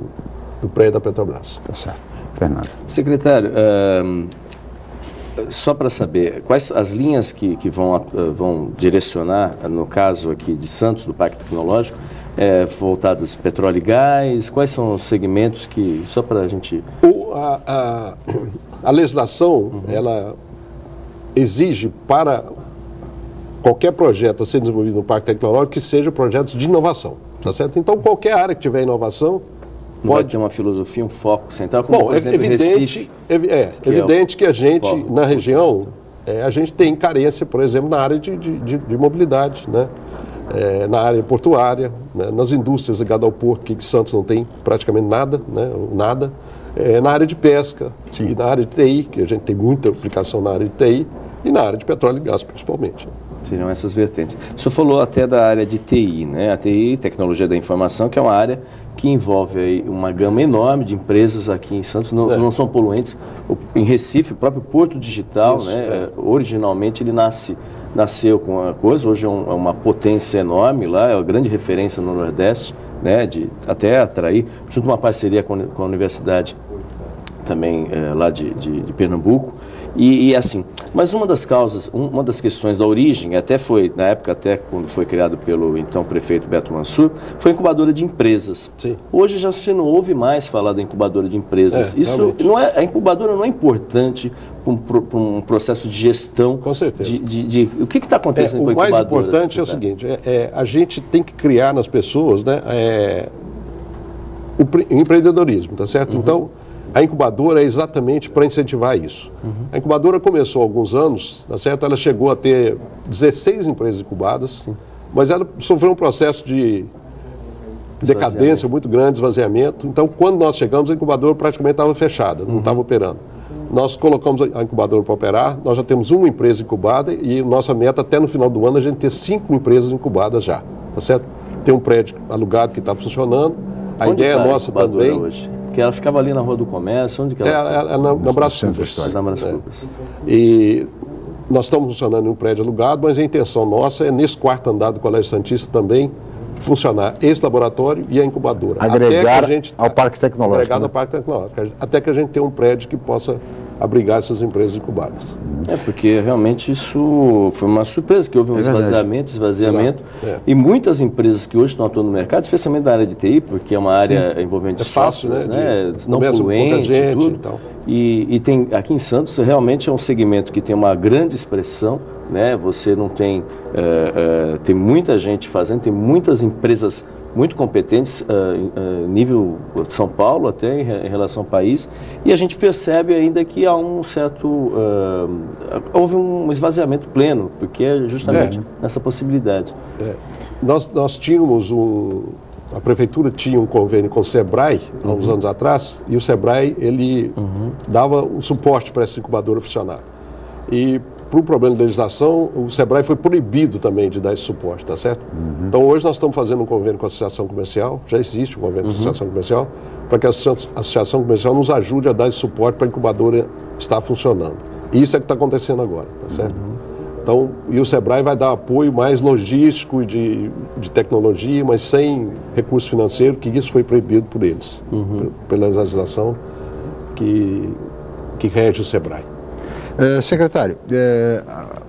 prédio da Petrobras. Tá certo. Fernando. Secretário, só para saber, quais as linhas que vão direcionar, no caso aqui de Santos, do Parque Tecnológico, voltadas a petróleo e gás, quais são os segmentos que, só para a gente... A legislação, ela exige para qualquer projeto a ser desenvolvido no Parque Tecnológico que seja projetos de inovação, tá certo? Então, qualquer área que tiver inovação... Pode ter uma filosofia, um foco central, como, por exemplo, evidente, evidente que a gente, na região, a gente tem carência, por exemplo, na área de mobilidade, né? Na área portuária, né? Nas indústrias ligadas ao porto, que Santos não tem praticamente nada, né? Nada. Na área de pesca, sim, e na área de TI, que a gente tem muita aplicação na área de TI, e na área de petróleo e gás, principalmente. Seriam essas vertentes. O senhor falou até da área de TI, né? A TI, Tecnologia da Informação, que é uma área que envolve aí uma gama enorme de empresas aqui em Santos, não são poluentes. Em Recife, o próprio Porto Digital, isso, né? Originalmente ele nasceu com a coisa, hoje é uma potência enorme lá, é uma grande referência no Nordeste, né? De até atrair, junto com uma parceria com a Universidade também lá de Pernambuco. E assim, mas uma das causas, uma das questões da origem, até foi, na época, até quando foi criado pelo então prefeito Beto Mansur, foi a incubadora de empresas. Sim. Hoje já se não ouve mais falar da incubadora de empresas. Isso realmente. A incubadora não é importante para um processo de gestão. Com certeza. O que está acontecendo com a incubadora? O mais importante é o seguinte, a gente tem que criar nas pessoas, né, o empreendedorismo, tá certo? Uhum. Então, a incubadora é exatamente para incentivar isso. Uhum. A incubadora começou há alguns anos, tá certo? Ela chegou a ter 16 empresas incubadas, sim, mas ela sofreu um processo de decadência muito grande, esvaziamento. Então, quando nós chegamos, a incubadora praticamente estava fechada, não estava operando. Nós colocamos a incubadora para operar, nós já temos uma empresa incubada e nossa meta até no final do ano é a gente ter 5 empresas incubadas já, tá certo? Tem um prédio alugado que está funcionando. A ideia nossa também... hoje? Que ela ficava ali na Rua do Comércio, onde que ela na Brás Cubas. Na Brás Cubas. E nós estamos funcionando em um prédio alugado, mas a intenção nossa é, nesse quarto andar do Colégio Santista também, funcionar esse laboratório e a incubadora. Agregar ao Parque Tecnológico. Agregado ao Parque Tecnológico. Até que a gente tenha um prédio que possa abrigar essas empresas incubadas. Porque realmente isso foi uma surpresa, que houve um esvaziamento, e muitas empresas que hoje estão atuando no mercado, especialmente na área de TI, porque é uma área envolvente softwares, né? Não poluente e tudo. E tem, aqui em Santos, realmente é um segmento que tem uma grande expressão, né? Você não tem, tem muita gente fazendo, tem muitas empresas muito competentes, nível de São Paulo até em relação ao país, e a gente percebe ainda que há um certo, houve um esvaziamento pleno, porque é justamente nessa possibilidade. Nós tínhamos a prefeitura tinha um convênio com o SEBRAE, há uns anos atrás, e o SEBRAE, ele dava um suporte para essa incubadora funcionar. E por um problema de legislação, o SEBRAE foi proibido também de dar esse suporte, tá certo? Então hoje nós estamos fazendo um convênio com a Associação Comercial, já existe um convênio com a Associação Comercial, para que a Associação Comercial nos ajude a dar esse suporte para a incubadora estar funcionando. E isso é que está acontecendo agora, tá certo? Então, e o SEBRAE vai dar apoio mais logístico de tecnologia, mas sem recurso financeiro, que isso foi proibido por eles, pela legislação que rege o SEBRAE. Secretário,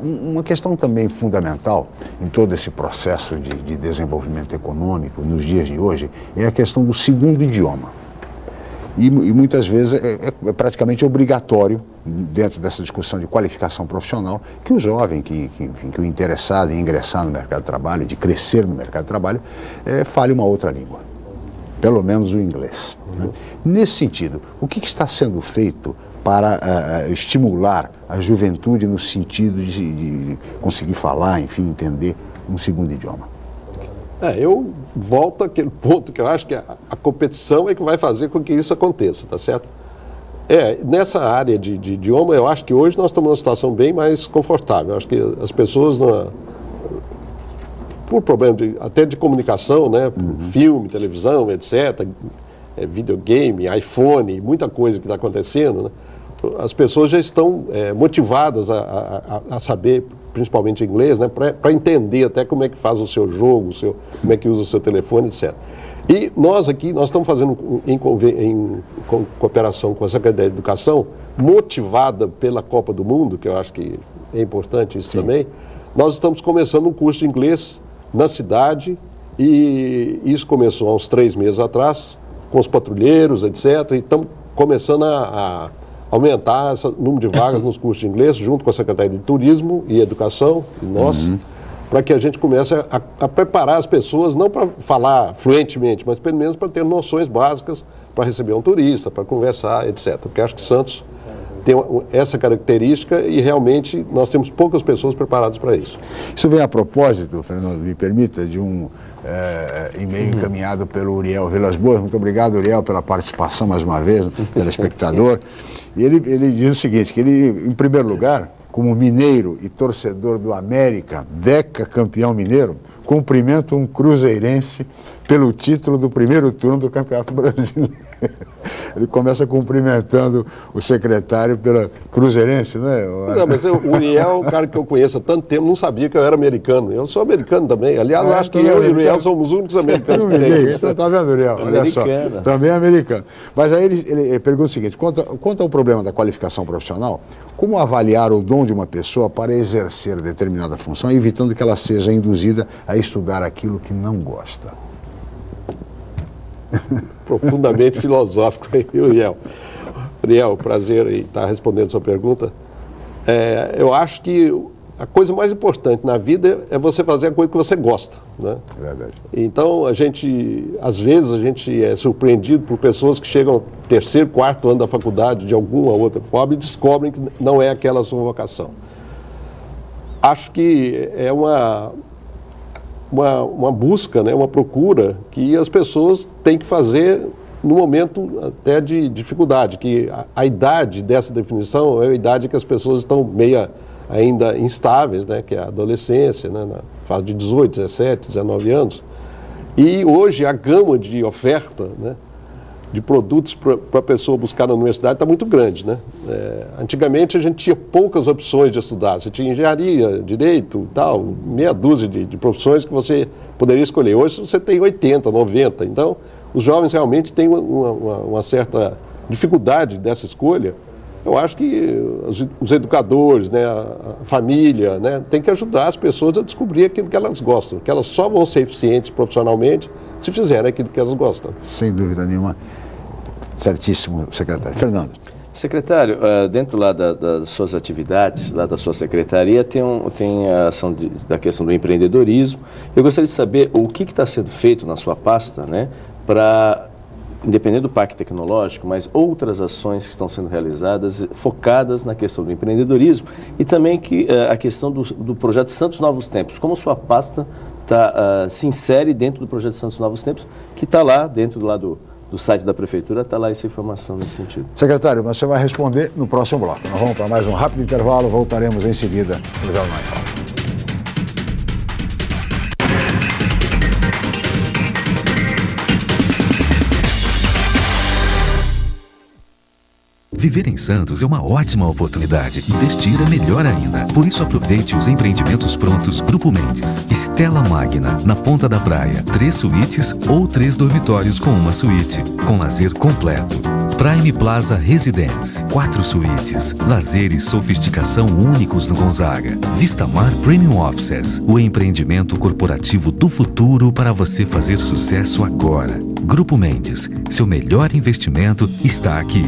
uma questão também fundamental em todo esse processo de desenvolvimento econômico nos dias de hoje é a questão do segundo idioma. E muitas vezes é praticamente obrigatório, dentro dessa discussão de qualificação profissional, que o jovem, que o interessado em ingressar no mercado de trabalho, de crescer no mercado de trabalho, fale uma outra língua, pelo menos o inglês. Né? Nesse sentido, o que está sendo feito para estimular a juventude no sentido de conseguir falar, enfim, entender um segundo idioma? Eu volto àquele ponto que eu acho que a competição é que vai fazer com que isso aconteça, tá certo? Nessa área de idioma, eu acho que hoje nós estamos numa situação bem mais confortável. Eu acho que as pessoas, por problema até de comunicação, né, filme, televisão, etc., videogame, iPhone, muita coisa que está acontecendo, né, as pessoas já estão motivadas a saber, principalmente inglês, né, para entender até como é que faz o seu jogo, como é que usa o seu telefone, etc. E nós aqui, nós estamos fazendo em cooperação com a Secretaria de Educação, motivada pela Copa do Mundo, que eu acho que é importante isso também, nós estamos começando um curso de inglês na cidade, e isso começou há uns 3 meses atrás, com os patrulheiros, etc., e estamos começando a aumentar esse número de vagas nos cursos de inglês, junto com a Secretaria de Turismo e Educação, e nós, para que a gente comece a preparar as pessoas, não para falar fluentemente, mas pelo menos para ter noções básicas para receber um turista, para conversar, etc. Porque acho que Santos tem essa característica e realmente nós temos poucas pessoas preparadas para isso. Isso vem a propósito, Fernando, me permita, de um e-mail encaminhado pelo Uriel Vilas Boas. Muito obrigado, Uriel, pela participação mais uma vez, telespectador. E ele diz o seguinte, que ele, em primeiro lugar, como mineiro e torcedor do América, decacampeão mineiro, cumprimenta um cruzeirense pelo título do primeiro turno do Campeonato Brasileiro. Ele começa cumprimentando o secretário pela cruzeirense, né? Não, mas o Uriel, o cara que eu conheço há tanto tempo, não sabia que eu era americano. Eu sou americano também. Aliás, eu acho que eu e o Uriel somos os únicos americanos que tem isso. Você está vendo, Uriel? Olha só, também é americano. Mas aí ele pergunta o seguinte, quanto ao problema da qualificação profissional, como avaliar o dom de uma pessoa para exercer determinada função, evitando que ela seja induzida a estudar aquilo que não gosta? Profundamente filosófico, Uriel. Uriel, prazer em estar respondendo a sua pergunta. Eu acho que a coisa mais importante na vida é você fazer a coisa que você gosta, né? É verdade. Então, às vezes, a gente é surpreendido por pessoas que chegam ao 3º, 4º ano da faculdade de alguma outra forma e descobrem que não é aquela a sua vocação. Acho que é uma busca, né, uma procura que as pessoas têm que fazer no momento até de dificuldade, que a idade dessa definição é a idade que as pessoas estão meio ainda instáveis, né, que é a adolescência, né, na fase de 18, 17, 19 anos. E hoje a gama de oferta, né, de produtos para a pessoa buscar na universidade está muito grande, né? Antigamente a gente tinha poucas opções de estudar. Você tinha engenharia, direito, tal, meia dúzia de profissões que você poderia escolher. Hoje você tem 80, 90. Então, os jovens realmente têm uma certa dificuldade dessa escolha. Eu acho que os educadores, né, a família, né, tem que ajudar as pessoas a descobrir aquilo que elas gostam, que elas só vão ser eficientes profissionalmente se fizerem aquilo que elas gostam. Sem dúvida nenhuma. Certíssimo, secretário. Fernando. Secretário, dentro lá das suas atividades, lá da sua secretaria, tem a ação da questão do empreendedorismo. Eu gostaria de saber o que está sendo feito na sua pasta, né, para, independente do Parque Tecnológico, mas outras ações que estão sendo realizadas focadas na questão do empreendedorismo e também a questão do projeto Santos Novos Tempos. Como sua pasta se insere dentro do projeto Santos Novos Tempos, que está lá dentro do site da Prefeitura, está lá essa informação nesse sentido. Secretário, você vai responder no próximo bloco. Nós vamos para mais um rápido intervalo, voltaremos em seguida no Jornal em Foque. Viver em Santos é uma ótima oportunidade. Investir é melhor ainda. Por isso aproveite os empreendimentos prontos Grupo Mendes. Stella Magna, na Ponta da Praia. 3 suítes ou 3 dormitórios com uma suíte. Com lazer completo. Prime Plaza Residence. 4 suítes. Lazer e sofisticação únicos no Gonzaga. Vistamar Premium Offices. O empreendimento corporativo do futuro para você fazer sucesso agora. Grupo Mendes. Seu melhor investimento está aqui.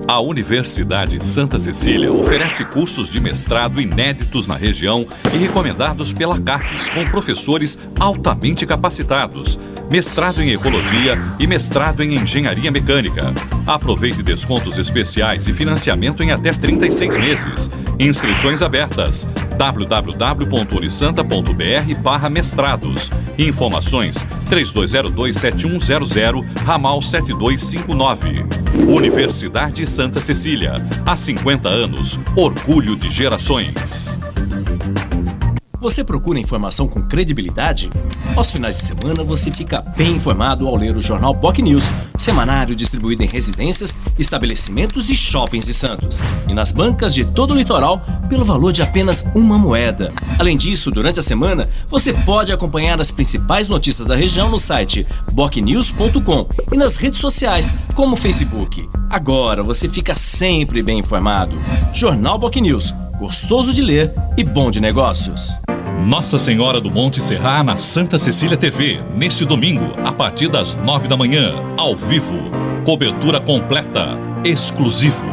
A Universidade Santa Cecília oferece cursos de mestrado inéditos na região e recomendados pela CAPES, com professores altamente capacitados. mestrado em Ecologia e mestrado em Engenharia Mecânica. Aproveite descontos especiais e financiamento em até 36 meses. Inscrições abertas. www.unisanta.br/mestrados. Informações 3202-7100, ramal 7259. Universidade Santa Cecília. Há 50 anos, orgulho de gerações. Você procura informação com credibilidade? Aos finais de semana você fica bem informado ao ler o jornal BocNews, semanário distribuído em residências, estabelecimentos e shoppings de Santos. E nas bancas de todo o litoral, pelo valor de apenas uma moeda. Além disso, durante a semana, você pode acompanhar as principais notícias da região no site bocnews.com e nas redes sociais, como o Facebook. Agora você fica sempre bem informado. Jornal BocNews, gostoso de ler e bom de negócios. Nossa Senhora do Monte Serra na Santa Cecília TV, neste domingo, a partir das 9 da manhã, ao vivo. Cobertura completa, exclusivo.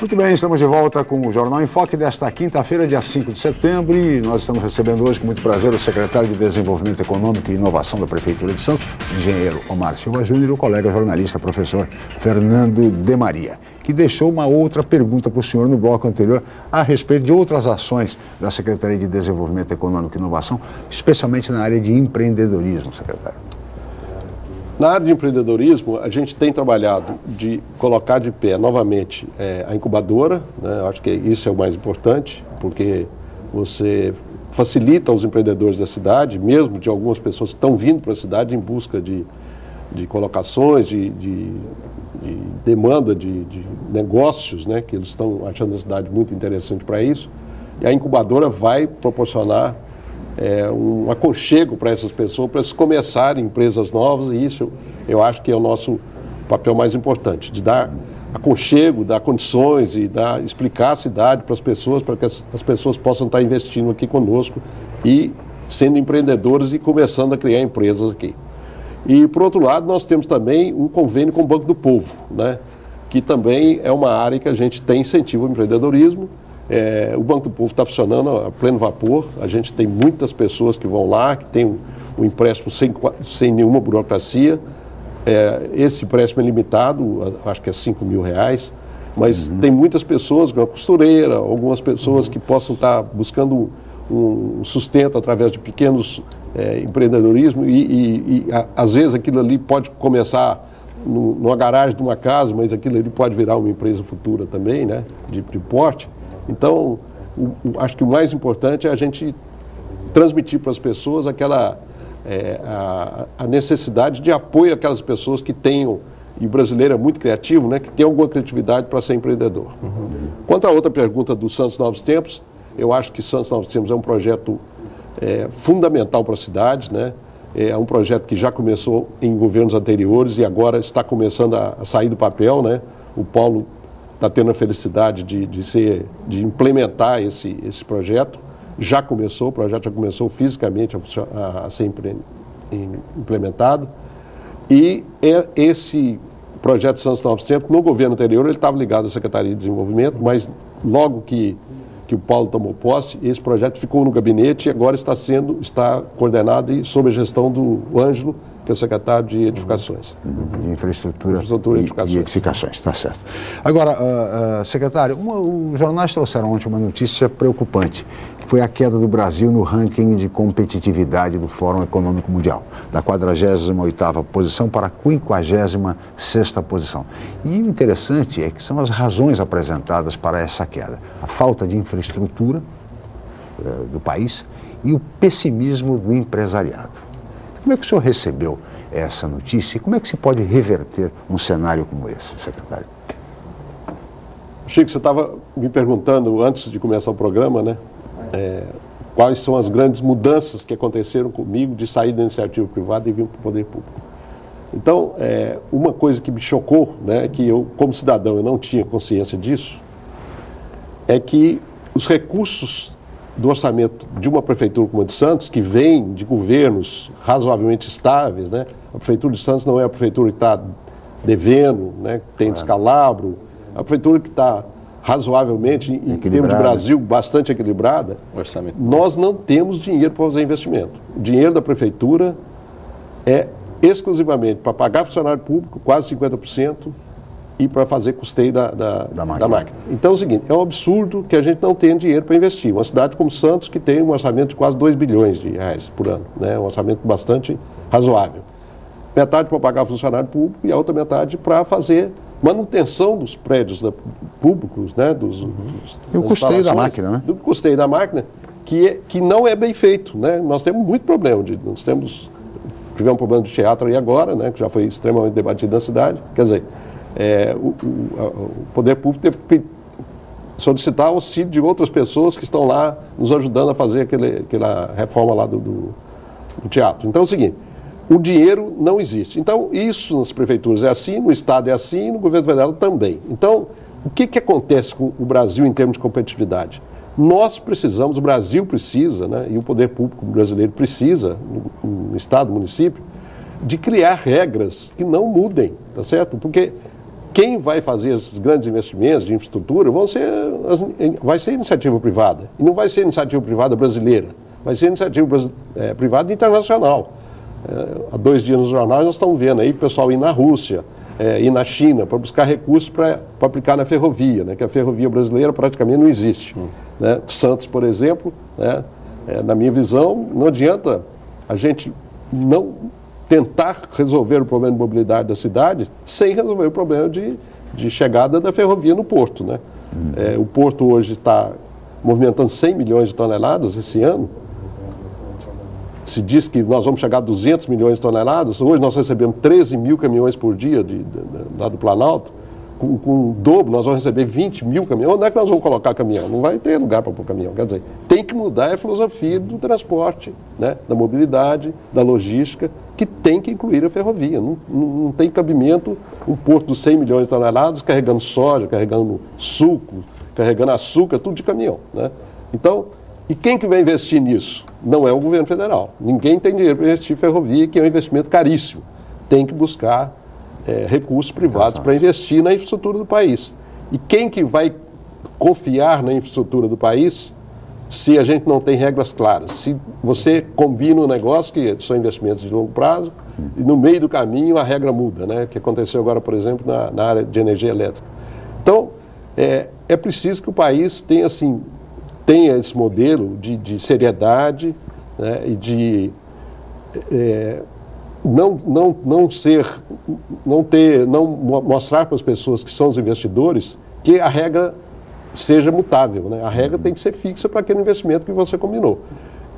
Muito bem, estamos de volta com o Jornal em Foque desta quinta-feira, dia 5 de setembro, e nós estamos recebendo hoje com muito prazer o secretário de Desenvolvimento Econômico e Inovação da Prefeitura de Santos, engenheiro Omar Silva Júnior, e o colega jornalista, professor Fernando de Maria, que deixou uma outra pergunta para o senhor no bloco anterior a respeito de outras ações da Secretaria de Desenvolvimento Econômico e Inovação, especialmente na área de empreendedorismo, secretário. Na área de empreendedorismo, a gente tem trabalhado de colocar de pé novamente a incubadora, né? Acho que isso é o mais importante, porque você facilita aos empreendedores da cidade, mesmo de algumas pessoas que estão vindo para a cidade em busca de colocações, de demanda de negócios, né? Que eles estão achando a cidade muito interessante para isso. E a incubadora vai proporcionar um aconchego para essas pessoas, para eles começarem empresas novas, e isso eu acho que é o nosso papel mais importante, de dar aconchego, dar condições e explicar a cidade para as pessoas, para que as pessoas possam estar investindo aqui conosco e sendo empreendedores e começando a criar empresas aqui. E, por outro lado, nós temos também um convênio com o Banco do Povo, né, que também é uma área que a gente tem incentivo ao empreendedorismo. O Banco do Povo está funcionando a pleno vapor, a gente tem muitas pessoas que vão lá, que tem um empréstimo sem nenhuma burocracia. Esse empréstimo é limitado, acho que é R$5.000, mas tem muitas pessoas, uma costureira, algumas pessoas que possam estar buscando um sustento através de pequenos empreendedorismo e às vezes aquilo ali pode começar numa garagem de uma casa, mas aquilo ali pode virar uma empresa futura também, né, de porte. Então, acho que o mais importante é a gente transmitir para as pessoas aquela a necessidade de apoio àquelas pessoas que tenham, e o brasileiro é muito criativo, né, que tem alguma criatividade para ser empreendedor. Quanto à outra pergunta do Santos Novos Tempos, eu acho que Santos Novos Tempos é um projeto fundamental para a cidade, né? É um projeto que já começou em governos anteriores e agora está começando a sair do papel, né? O Paulo está tendo a felicidade de implementar esse projeto. Já começou, o projeto já começou fisicamente a ser implementado. E esse projeto Santos Novos Tempos, no governo anterior, ele estava ligado à Secretaria de Desenvolvimento, mas logo que o Paulo tomou posse, esse projeto ficou no gabinete e agora está coordenado e sob a gestão do Ângelo, que é o secretário de Edificações. De Infraestrutura e Edificações, está certo. Agora, secretário, os jornais trouxeram ontem uma notícia preocupante, que foi a queda do Brasil no ranking de competitividade do Fórum Econômico Mundial, da 48ª posição para a 56ª posição. E o interessante é que são as razões apresentadas para essa queda. A falta de infraestrutura do país e o pessimismo do empresariado. Como é que o senhor recebeu essa notícia e como é que se pode reverter um cenário como esse, secretário? Chico, você estava me perguntando antes de começar o programa, né? Quais são as grandes mudanças que aconteceram comigo de sair da iniciativa privada e vir para o poder público. Então, uma coisa que me chocou, né, que eu, como cidadão, eu não tinha consciência disso, é que os recursos do orçamento de uma prefeitura como a de Santos, que vem de governos razoavelmente estáveis, né? A prefeitura de Santos não é a prefeitura que está devendo, né? Que tem descalabro. A prefeitura que está razoavelmente, em termos de Brasil, bastante equilibrada, nós não temos dinheiro para fazer investimento. O dinheiro da prefeitura é exclusivamente para pagar funcionário público, quase 50%, e para fazer custeio da máquina. Então é o seguinte, é um absurdo que a gente não tenha dinheiro para investir. Uma cidade como Santos, que tem um orçamento de quase 2 bilhões de reais por ano, né? Um orçamento bastante razoável. Metade para pagar funcionário público e a outra metade para fazer manutenção dos prédios públicos, né? E o custeio da máquina, né? Do custeio da máquina, que não é bem feito, né? Nós temos muito problema. Tivemos um problema de teatro aí agora, né? Que já foi extremamente debatido na cidade. Quer dizer, o poder público teve que solicitar auxílio de outras pessoas que estão lá nos ajudando a fazer aquela reforma lá do teatro. Então é o seguinte, o dinheiro não existe. Então, isso nas prefeituras é assim, no Estado é assim, no governo federal também. Então, o que acontece com o Brasil em termos de competitividade? Nós precisamos, o Brasil precisa, né, e o poder público brasileiro precisa, no Estado, no município, de criar regras que não mudem, tá certo? Porque quem vai fazer esses grandes investimentos de infraestrutura vai ser iniciativa privada. E não vai ser iniciativa privada brasileira, vai ser iniciativa privada internacional. Há 2 dias nos jornais nós estamos vendo aí o pessoal ir na Rússia, ir na China para buscar recursos para aplicar na ferrovia, né, que a ferrovia brasileira praticamente não existe. Né? Santos, por exemplo, né, na minha visão, não adianta a gente não tentar resolver o problema de mobilidade da cidade sem resolver o problema de chegada da ferrovia no porto. Né? O porto hoje está movimentando 100 milhões de toneladas esse ano. Se diz que nós vamos chegar a 200 milhões de toneladas, hoje nós recebemos 13 mil caminhões por dia lá do Planalto, com o dobro nós vamos receber 20 mil caminhões. Onde é que nós vamos colocar caminhão? Não vai ter lugar para pôr caminhão. Quer dizer, tem que mudar a filosofia do transporte, né? Da mobilidade, da logística, que tem que incluir a ferrovia. Não tem cabimento um porto de 100 milhões de toneladas carregando soja, carregando suco, carregando açúcar, tudo de caminhão. Né? Então, e quem que vai investir nisso? Não é o governo federal. Ninguém tem dinheiro para investir em ferrovia, que é um investimento caríssimo. Tem que buscar recursos privados para investir na infraestrutura do país. E quem que vai confiar na infraestrutura do país se a gente não tem regras claras? Se você combina um negócio que são investimentos de longo prazo e no meio do caminho a regra muda, né? Que aconteceu agora, por exemplo, na área de energia elétrica. Então, é preciso que o país tenha esse modelo de seriedade, né, e de não mostrar para as pessoas que são os investidores que a regra seja mutável. Né? A regra tem que ser fixa para aquele investimento que você combinou.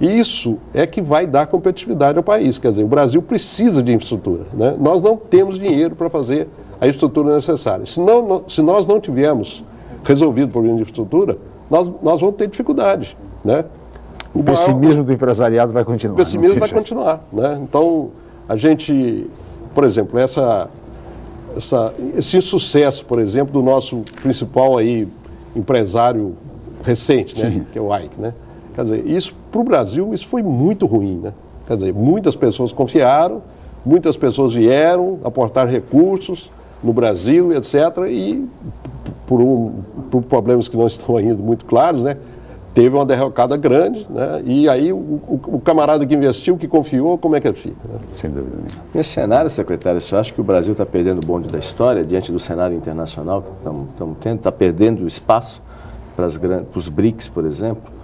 Isso é que vai dar competitividade ao país. Quer dizer, o Brasil precisa de infraestrutura. Né? Nós não temos dinheiro para fazer a infraestrutura necessária. Se nós não tivermos resolvido o problema de infraestrutura, nós vamos ter dificuldade, né? O pessimismo do empresariado vai continuar. O pessimismo vai continuar, né? Então, a gente, por exemplo, esse insucesso, por exemplo, do nosso principal aí empresário recente, né? Que é o Ike, né? Quer dizer, isso para o Brasil, isso foi muito ruim, né? Quer dizer, muitas pessoas confiaram, muitas pessoas vieram aportar recursos no Brasil, etc., e por problemas que não estão ainda muito claros, né, teve uma derrocada grande, né, e aí o camarada que investiu, que confiou, como é que ele fica? Né? Sem dúvida nenhuma. Nesse cenário, secretário, você acha que o Brasil está perdendo o bonde da história diante do cenário internacional que estamos tendo? Está perdendo espaço para os BRICS, por exemplo?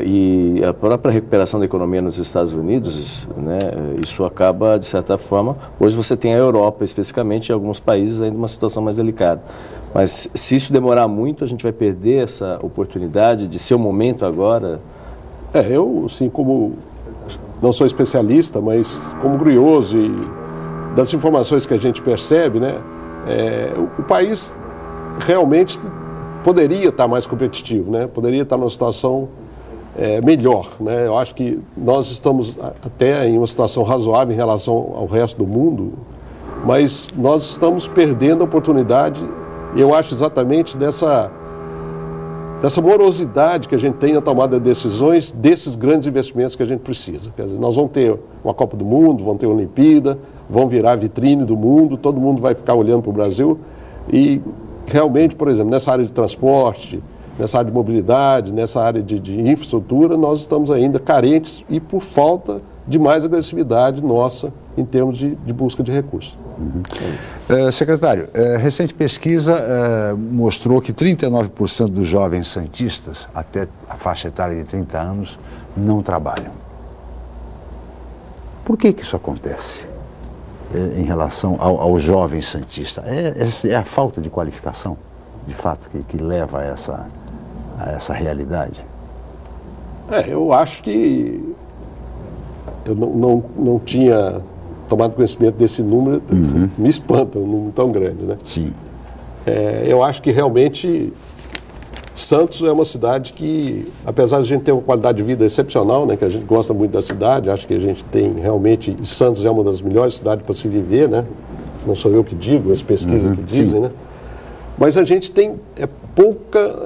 E a própria recuperação da economia nos Estados Unidos, né, isso acaba, de certa forma, hoje você tem a Europa, especificamente, em alguns países ainda uma situação mais delicada. Mas se isso demorar muito, a gente vai perder essa oportunidade de ser o momento agora? Eu, assim, como não sou especialista, mas como curioso e das informações que a gente percebe, né, o país realmente poderia estar mais competitivo, né, poderia estar numa situação melhor, né? Eu acho que nós estamos até em uma situação razoável em relação ao resto do mundo, mas nós estamos perdendo a oportunidade, eu acho, exatamente dessa morosidade que a gente tem na tomada de decisões desses grandes investimentos que a gente precisa. Quer dizer, nós vamos ter uma Copa do Mundo, vamos ter uma Olimpíada, vão virar vitrine do mundo, todo mundo vai ficar olhando para o Brasil e realmente, por exemplo, nessa área de transporte, nessa área de mobilidade, nessa área de infraestrutura, nós estamos ainda carentes e por falta de mais agressividade nossa em termos de busca de recursos. Secretário, recente pesquisa mostrou que 39% dos jovens santistas, até a faixa etária de 30 anos, não trabalham. Por que isso acontece em relação ao jovem santista? É a falta de qualificação, de fato, que leva a essa realidade? Eu acho que eu não tinha tomado conhecimento desse número, me espanta um número tão grande, né? Sim. Eu acho que realmente Santos é uma cidade que, apesar de a gente ter uma qualidade de vida excepcional, né, que a gente gosta muito da cidade, acho que a gente tem realmente, Santos é uma das melhores cidades para se viver, né? Não sou eu que digo, as pesquisas que dizem, né? Mas a gente tem pouca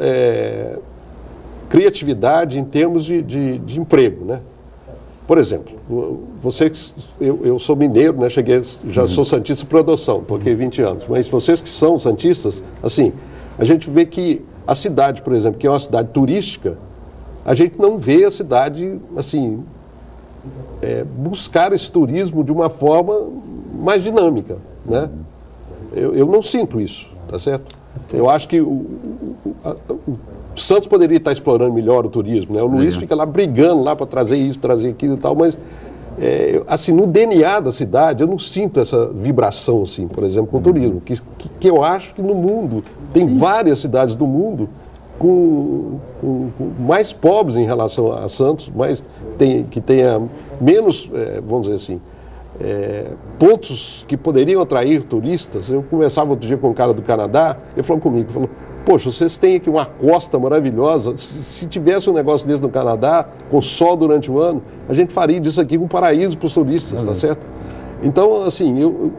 criatividade em termos de emprego, né? Por exemplo, eu sou mineiro, né? Já sou santista por adoção, estou aqui há 20 anos, mas vocês que são santistas, assim, a gente vê que a cidade, por exemplo, que é uma cidade turística, a gente não vê a cidade, assim, buscar esse turismo de uma forma mais dinâmica, né? Eu não sinto isso, tá certo? Eu acho que o Santos poderia estar explorando melhor o turismo, né? O Luiz fica lá brigando lá para trazer isso, trazer aquilo e tal, mas assim, no DNA da cidade eu não sinto essa vibração, assim, por exemplo, com o turismo, que eu acho que no mundo, tem várias cidades do mundo com mais pobres em relação a Santos, que tenha menos, vamos dizer assim, pontos que poderiam atrair turistas. Eu conversava outro dia com um cara do Canadá, ele falou comigo, falou: poxa, vocês têm aqui uma costa maravilhosa, se tivesse um negócio desse no Canadá, com sol durante o ano, a gente faria disso aqui um paraíso para os turistas, tá certo? Então, assim,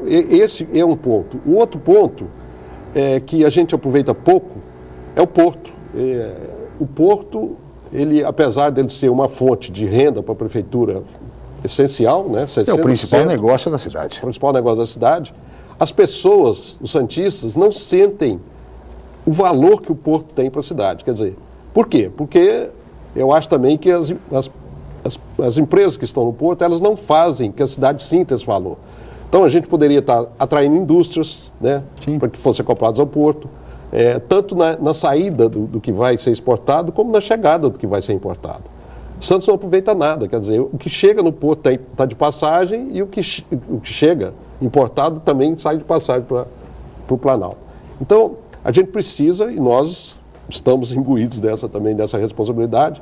esse é um ponto. O outro ponto que a gente aproveita pouco é o porto. O porto, ele, apesar dele ser uma fonte de renda para a prefeitura essencial, né? 60%, é o principal negócio da cidade. O principal negócio da cidade. As pessoas, os santistas, não sentem o valor que o porto tem para a cidade. Quer dizer, por quê? Porque eu acho também que as empresas que estão no porto, elas não fazem que a cidade sinta esse valor. Então a gente poderia estar atraindo indústrias, né, para que fossem acopladas ao porto, tanto na saída do que vai ser exportado, como na chegada do que vai ser importado. Santos não aproveita nada, quer dizer, o que chega no porto está de passagem e o que chega importado também sai de passagem para o Planalto. Então, a gente precisa, e nós estamos imbuídos dessa responsabilidade,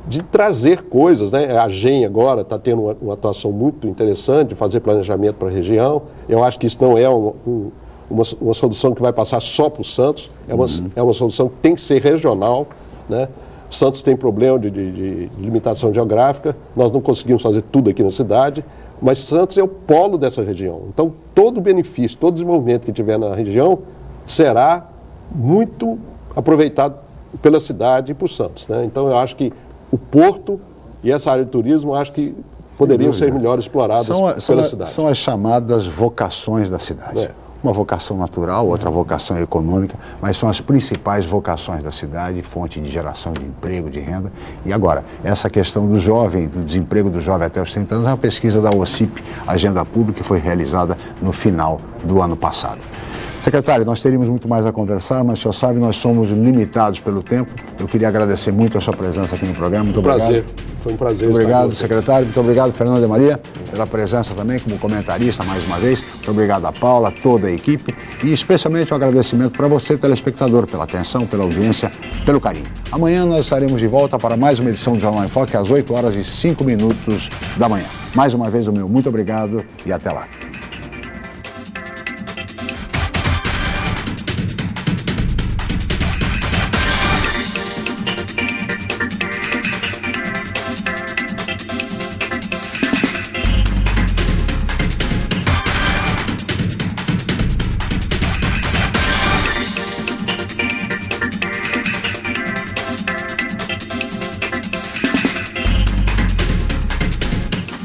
de trazer coisas, né? A GEM agora está tendo uma atuação muito interessante, de fazer planejamento para a região. Eu acho que isso não é uma solução que vai passar só para o Santos, é uma solução que tem que ser regional, né? Santos tem problema de limitação geográfica, nós não conseguimos fazer tudo aqui na cidade, mas Santos é o polo dessa região. Então, todo benefício, todo desenvolvimento que tiver na região será muito aproveitado pela cidade e por Santos, né? Então, eu acho que o porto e essa área de turismo, acho que poderiam ser melhor exploradas pela cidade. São as chamadas vocações da cidade. Uma vocação natural, outra vocação econômica, mas são as principais vocações da cidade, fonte de geração de emprego, de renda. E agora, essa questão do jovem, do desemprego do jovem até os 30 anos, é uma pesquisa da OCIP, Agenda Pública, que foi realizada no final do ano passado. Secretário, nós teríamos muito mais a conversar, mas o senhor sabe, nós somos limitados pelo tempo. Eu queria agradecer muito a sua presença aqui no programa. Muito obrigado. Foi um prazer. Muito obrigado, secretário. Muito obrigado, Fernando de Maria, pela presença também como comentarista mais uma vez. Muito obrigado a Paula, toda a equipe e especialmente um agradecimento para você, telespectador, pela atenção, pela audiência, pelo carinho. Amanhã nós estaremos de volta para mais uma edição do Jornal em Foque às 8h05 da manhã. Mais uma vez o meu muito obrigado e até lá.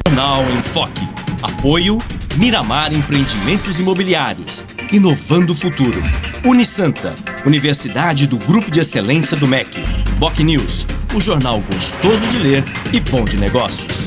Jornal em Foque. Apoio Miramar Empreendimentos Imobiliários. Inovando o futuro. Unisanta. Universidade do Grupo de Excelência do MEC. BocNews, o jornal gostoso de ler e bom de negócios.